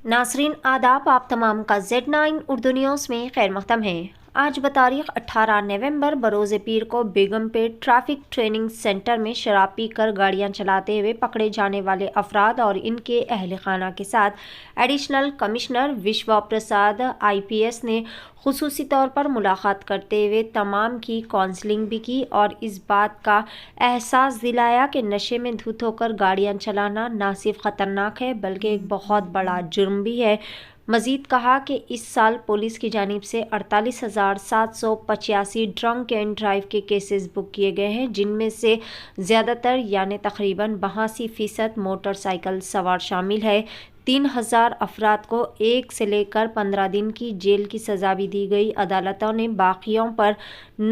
नासरीन आदाब, आप तमाम का Z9 उर्दू न्यूज़ में खैर मक़दम है। आज बतारीख 18 नवंबर बरोज़ पीर को बेगमपेट ट्रैफिक ट्रेनिंग सेंटर में शराब पीकर गाड़ियां चलाते हुए पकड़े जाने वाले अफराद और इनके अहल खाना के साथ एडिशनल कमिश्नर विश्वा प्रसाद IPS ने खुसूसी तौर पर मुलाकात करते हुए तमाम की काउंसलिंग भी की और इस बात का एहसास दिलाया कि नशे में धुत होकर गाड़ियां चलाना न सिर्फ ख़तरनाक है बल्कि एक बहुत बड़ा जुर्म भी है। मज़ीद कहा कि इस साल पुलिस की जानिब से 48,785 ड्रंक एंड ड्राइव के केसेस बुक किए गए हैं, जिनमें से ज़्यादातर यानी तकरीबन 82% मोटरसाइकिल सवार शामिल है। 3,000 अफराद को 1 से लेकर 15 दिन की जेल की सज़ा भी दी गई। अदालतों ने बाकियों पर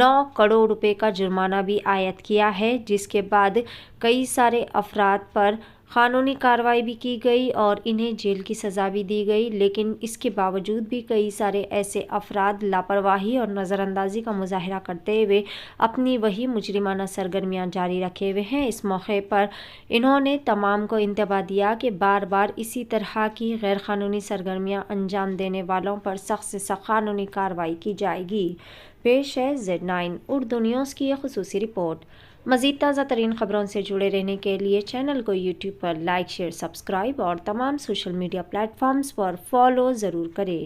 9 करोड़ रुपए का जुर्माना भी आयद किया है, जिसके बाद कई सारे अफराद पर कानूनी कार्रवाई भी की गई और इन्हें जेल की सज़ा भी दी गई। लेकिन इसके बावजूद भी कई सारे ऐसे अफराद लापरवाही और नज़रअंदाजी का मुजाहरा करते हुए अपनी वही मुजरिमाना सरगर्मियाँ जारी रखे हुए हैं। इस मौके पर इन्होंने तमाम को इंतबाह दिया कि बार बार इसी तरह की गैर कानूनी सरगर्मियाँ अंजाम देने वालों पर सख्त से सख्त कानूनी कार्रवाई की जाएगी। पेश है Z9 उर्दू न्यूज़ की एक खुसूसी रिपोर्ट। मज़ीद ताज़ा तरीन ख़बरों से जुड़े रहने के लिए चैनल को YouTube पर लाइक, शेयर, सब्सक्राइब और तमाम सोशल मीडिया प्लेटफॉर्म्स पर फॉलो ज़रूर करें।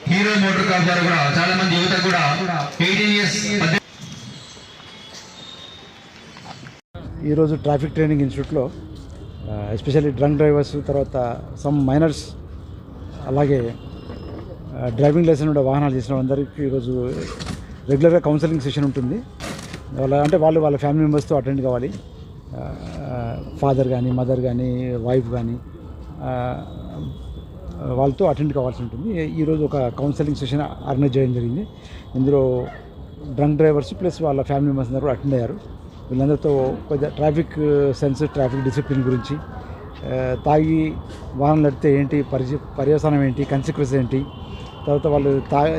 హీరో మోటార్ కార్ ద్వారా కూడా చాలా మంది యువత కూడా 18 ఇయర్స్ ఈరోజు ట్రాఫిక్ ట్రైనింగ్ ఇన్స్టిట్యూట్లో ఎస్పెషల్లీ డ్రంక్ డ్రైవర్స్, తర్వాత సమ్ మైనర్స్, అలాగే డ్రైవింగ్ లైసెన్స్ కూడా వాహనాలు చేసిన అందరికీ ఈరోజు రెగ్యులర్గా కౌన్సిలింగ్ సెషన్ ఉంటుంది. వాళ్ళ ఫ్యామిలీ మెంబర్స్తో అటెండ్ కావాలి. ఫాదర్ కానీ, మదర్ కానీ, వైఫ్ కానీ వాళ్ళతో అటెండ్ కావాల్సి ఉంటుంది. ఈరోజు ఒక కౌన్సిలింగ్ సెషన్ ఆర్గనైజ్ చేయడం జరిగింది. ఇందులో డ్రంక్ డ్రైవర్స్ ప్లస్ వాళ్ళ ఫ్యామిలీ మెంబర్స్ అందరూ అటెండ్ అయ్యారు. వీళ్ళందరితో కొద్దిగా ట్రాఫిక్ సెన్స్, ట్రాఫిక్ డిసిప్లిన్ గురించి, తాగి వాహనం నడిపితే ఏంటి పర్యవసానం ఏంటి, కన్సిక్వెన్స్ ఏంటి, తర్వాత వాళ్ళు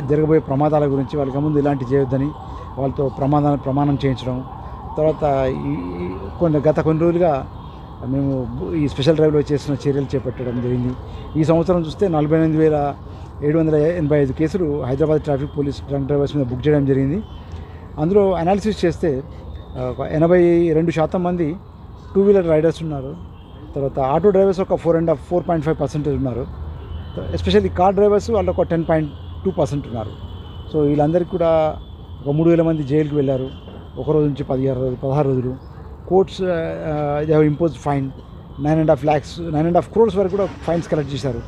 జరగబోయే ప్రమాదాల గురించి, వాళ్ళకి ముందు ఇలాంటి చేయొద్దని వాళ్ళతో ప్రమాణం చేయించడం. తర్వాత గత కొన్ని రోజులుగా మేము ఈ స్పెషల్ డ్రైవ్లో చేసిన చర్యలు చేపట్టడం జరిగింది. ఈ సంవత్సరం చూస్తే 48,785 కేసులు Hyderabad traffic police drunk drivers మీద బుక్ చేయడం జరిగింది. అందులో అనాలిసిస్ చేస్తే 82% మంది 2 వీలర్ రైడర్స్ ఉన్నారు. తర్వాత ఆటో డ్రైవర్స్ ఒక 4.5% ఉన్నారు. ఎస్పెషల్లీ కార్ డ్రైవర్స్ వాళ్ళు ఒక 10.2% ఉన్నారు. సో వీళ్ళందరికీ కూడా ఒక 3,000 మంది జైలుకి వెళ్ళారు. ఒక రోజు నుంచి 16 రోజులు. Courts they have imposed fine 9.5 crores వరకు కూడా ఫైన్స్ కలెక్ట్ చేశారు.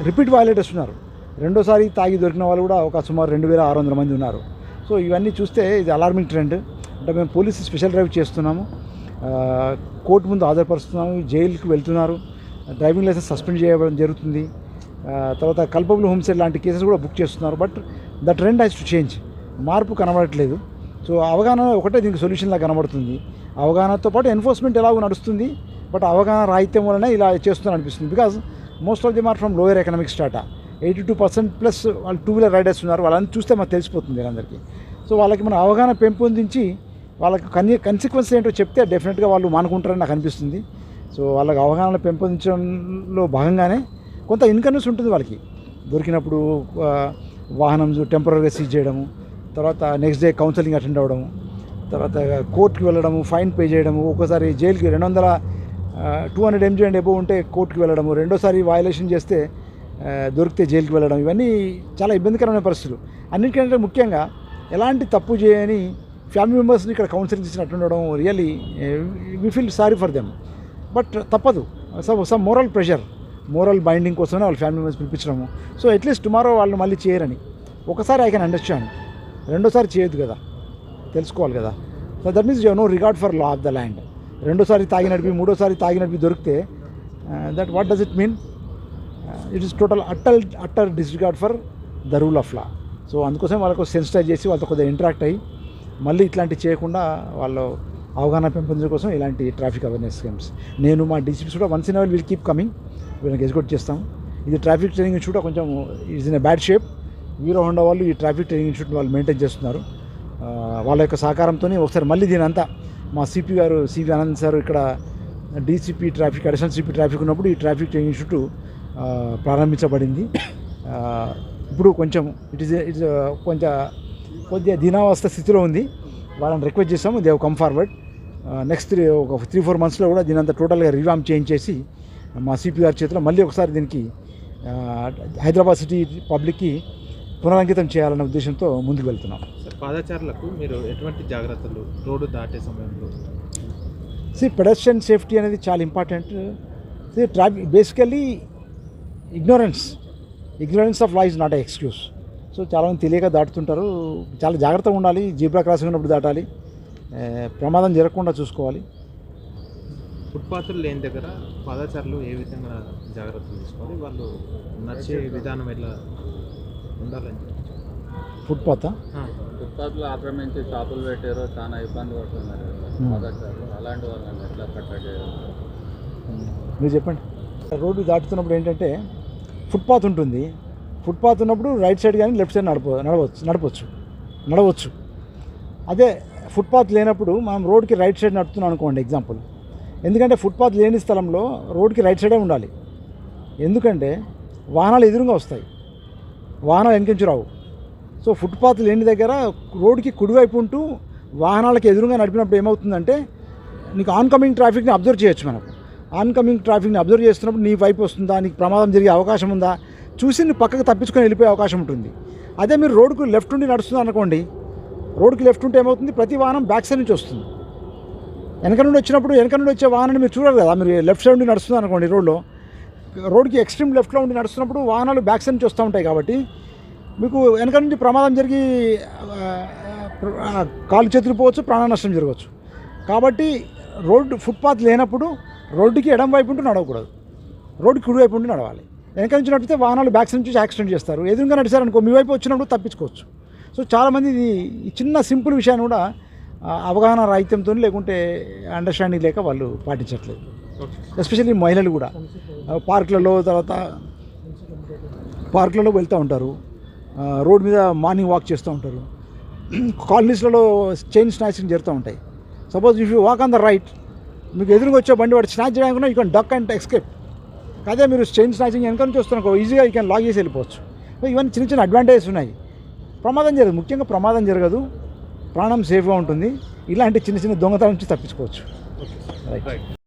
రిపీట్ వయలేటర్స్ ఉన్నారు. రెండోసారి తాగి దొరికిన వాళ్ళు కూడా ఒక సుమారు 2,600 మంది ఉన్నారు. సో ఇవన్నీ చూస్తే ఇది అలార్మింగ్ ట్రెండ్. అంటే మేము పోలీసు స్పెషల్ డ్రైవ్ చేస్తున్నాము, కోర్టు ముందు హాజరుపరుస్తున్నాము, జైలుకి వెళ్తున్నారు, డ్రైవింగ్ లైసెన్స్ సస్పెండ్ చేయడం జరుగుతుంది. తర్వాత కల్పబుల్ హోమ్సైడ్ లాంటి కేసెస్ కూడా బుక్ చేస్తున్నారు. But the trend has to change. మార్పు కనబడట్లేదు. సో అవగాహన ఒకటే దీనికి సొల్యూషన్లా కనబడుతుంది. అవగాహనతో పాటు ఎన్ఫోర్స్మెంట్ ఎలాగో నడుస్తుంది. బట్ అవగాహన రాహిత్యం వలన ఇలా చేస్తున్నారు అనిపిస్తుంది. Because most of them are from lower economic strata. 82% plus వాళ్ళు 2 వీలర్ రైడర్స్ ఉన్నారు. వాళ్ళని చూస్తే మనకు తెలిసిపోతుంది వీళ్ళందరికీ. సో వాళ్ళకి మన అవగాహన పెంపొందించి వాళ్ళకి కన్సిక్వెన్స్ ఏంటో చెప్తే డెఫినెట్గా వాళ్ళు మానుకుంటారని నాకు అనిపిస్తుంది. సో వాళ్ళకి అవగాహన పెంపొందించడంలో భాగంగానే కొంత ఇన్కన్వీనియన్స్ ఉంటుంది వాళ్ళకి. దొరికినప్పుడు వాహనం టెంపరీగా సీజ్ చేయడము, తర్వాత నెక్స్ట్ డే కౌన్సిలింగ్ అటెండ్ అవ్వడము, తర్వాత కోర్టుకి వెళ్ళడము, ఫైన్ పే చేయడము, ఒక్కోసారి జైలుకి 200 mg అండ్ ఎబో ఉంటే కోర్టుకి వెళ్ళడము, రెండోసారి వయలేషన్ చేస్తే దొరికితే జైలుకి వెళ్ళడం, ఇవన్నీ చాలా ఇబ్బందికరమైన పరిస్థితులు. అన్నిటికంటే ముఖ్యంగా ఎలాంటి తప్పు చేయని ఫ్యామిలీ మెంబర్స్ని ఇక్కడ కౌన్సిలింగ్ చేసినట్టు ఉండడం really we feel sorry for them. But తప్పదు, some moral pressure, moral binding కోసమే వాళ్ళ ఫ్యామిలీ మెంబర్స్ పిలిపించడము. సో అట్లీస్ట్ టుమారో వాళ్ళు మళ్ళీ చేయరని. ఒకసారి ఐ కెన్ అండర్స్టాండ్, రెండోసారి చేయొద్దు కదా, తెలుసుకోవాలి కదా. So that means you know regard for law of the land. రెండోసారి తాగి నడిపి, మూడోసారి తాగి నడిపి దొరికితే that what does it mean? It is total utter disregard for the rule of law. So అందుకోసం వాళ్ళకు సెన్సిటైజ్ చేసి వాళ్ళతో కొద్దిగా ఇంటరాక్ట్ అయ్యి మళ్ళీ ఇట్లాంటివి చేయకుండా వాళ్ళు అవగాహన పెంపొందించడం కోసం ఇలాంటి ట్రాఫిక్ అవేర్నెస్ స్కీమ్స్ నేను మా డీసీపీస్ కూడా once in our will keep coming, వీళ్ళకి ఎగ్జిక్యూట్ చేస్తాం. ఇది ట్రాఫిక్ ట్రైనింగ్ ఇన్స్టిట్యూట్ కొంచెం is in a bad shape. Hero Honda వాళ్ళు ఈ ట్రాఫిక్ ట్రైనింగ్ ఇన్స్టిట్యూట్ వాళ్ళు మెయింటైన్ చేస్తున్నారు. వాళ్ళ యొక్క సహకారంతో ఒకసారి మళ్ళీ దీనంతా మా సిపి గారు సివి ఆనంద్ సార్ ఇక్కడ DCP traffic additional CP traffic ఉన్నప్పుడు ఈ ట్రాఫిక్ ట్రైనింగ్ ఇన్స్టిట్యూట్ ప్రారంభించబడింది. ఇప్పుడు కొంచెం ఇట్స్ కొద్దిగా దీనావస్థ స్థితిలో ఉంది. వాళ్ళని రిక్వెస్ట్ చేస్తాము, దే కమ్ ఫార్వర్డ్. నెక్స్ట్ ఒక 3-4 మంత్స్లో కూడా దీని అంతా టోటల్గా రివామ్ చేయించేసి మా సిపి గారి చేతిలో మళ్ళీ ఒకసారి దీనికి హైదరాబాద్ సిటీ పబ్లిక్కి పునరంకితం చేయాలనే ఉద్దేశంతో ముందుకు వెళ్తున్నాం. పాదచారులకు మీరు ఎటువంటి జాగ్రత్తలు రోడ్డు దాటే సమయంలో? పెడస్ట్రియన్ సేఫ్టీ అనేది చాలా important. Traffic basically ignorance of law is not a excuse. So చాలామంది తెలియక దాటుతుంటారు. చాలా జాగ్రత్తగా ఉండాలి. జీబ్రా క్రాసింగ్ ఉన్నప్పుడు దాటాలి. ప్రమాదం జరగకుండా చూసుకోవాలి. ఫుట్పాత్లు లేని దగ్గర పాదచారులు ఏ విధంగా జాగ్రత్తలు తీసుకోవాలి? వాళ్ళు నడిచే విధానం ఎట్లా ఉండాలని? ఫుట్పాత్లో ఆక్రమించి షాపులు పెట్టారో చాలా ఇబ్బంది పడుతున్నారు పాదచారులు. అలాంటి వాళ్ళని ఎట్లా కట్టడి చేయాలి? మీరు చెప్పండి. రోడ్డు దాటుతున్నప్పుడు ఏంటంటే ఫుట్పాత్ ఉంటుంది. ఫుట్పాత్ ఉన్నప్పుడు రైట్ సైడ్ కానీ లెఫ్ట్ సైడ్ నడవచ్చు. అదే ఫుట్పాత్ లేనప్పుడు మనం రోడ్కి రైట్ సైడ్ నడుపుతున్నాం అనుకోండి ఎగ్జాంపుల్. ఎందుకంటే ఫుట్పాత్ లేని స్థలంలో రోడ్కి రైట్ సైడే ఉండాలి. ఎందుకంటే వాహనాలు ఎదురుగా వస్తాయి, వాహనాలు వెనకించి రావు. సో ఫుట్పాత్ లేని దగ్గర రోడ్కి కుడివైపు ఉంటూ వాహనాలకు ఎదురుగా నడిపినప్పుడు ఏమవుతుందంటే నీకు ఆన్కమింగ్ ట్రాఫిక్ని అబ్జర్వ్ చేయొచ్చు. మనకు ఆన్కమింగ్ ట్రాఫిక్ని అబ్జర్వ్ చేస్తున్నప్పుడు నీ వైపు వస్తుందా, నీకు ప్రమాదం జరిగే అవకాశం ఉందా చూసి నీ పక్కకు తప్పించుకొని వెళ్ళిపోయే అవకాశం ఉంటుంది. అదే మీరు రోడ్కు లెఫ్ట్ నుండి నడుస్తుంది అనుకోండి, రోడ్కి లెఫ్ట్ ఉంటే ఏమవుతుంది, ప్రతి వాహనం బ్యాక్ సైడ్ నుంచి వస్తుంది. వెనక నుండి వచ్చే వాహనాన్ని మీరు చూడరు కదా. మీరు లెఫ్ట్ సైడ్ నుండి నడుస్తుంది అనుకోండి, రోడ్కి ఎక్స్ట్రీమ్ లెఫ్ట్లో ఉండి నడుస్తున్నప్పుడు వాహనాలు బ్యాక్ సైడ్ నుంచి వస్తూ ఉంటాయి. కాబట్టి మీకు వెనక నుండి ప్రమాదం జరిగి కాలు చేతులు పోవచ్చు, ప్రాణ నష్టం జరగవచ్చు. కాబట్టి ఫుట్పాత్ లేనప్పుడు రోడ్డుకి ఎడం వైపు ఉంటూ నడవకూడదు, రోడ్డుకి కుడి వైపు ఉంటూ నడవాలి. వెనక నుంచి నడిపితే వాహనాలు బ్యాక్ సైడ్ నుంచి యాక్సిడెంట్ చేస్తారు. ఎదురుగా నడిచారనుకో మీ వైపు వచ్చినప్పుడు తప్పించుకోవచ్చు. సో చాలామంది ఈ చిన్న సింపుల్ విషయాన్ని కూడా అవగాహన రాహిత్యంతో లేకుంటే అండర్స్టాండింగ్ లేక వాళ్ళు పాటించట్లేదు. ఎస్పెషల్లీ మహిళలు కూడా పార్కులలో వెళ్తూ ఉంటారు, రోడ్ మీద మార్నింగ్ వాక్ చేస్తూ ఉంటారు. కాలనీస్లలో చైన్ స్నాచింగ్ జరుగుతూ ఉంటాయి. Suppose if you walk on the right, మీకు ఎదురుగా వచ్చే బండి వాడు స్నాచ్ చేయడానికి you can duck and escape. అదే మీరు చైన్ స్నాచింగ్ వెనక నుంచి వస్తున్నారో ఈజీగా యూ కెన్ లాక్ చేసి వెళ్ళిపోవచ్చు. ఇవన్నీ చిన్న అడ్వాంటేజెస్ ఉన్నాయి. ముఖ్యంగా ప్రమాదం జరగదు, ప్రాణం సేఫ్గా ఉంటుంది. ఇలాంటి చిన్న దొంగతనం నుంచి తప్పించుకోవచ్చు. రైట్.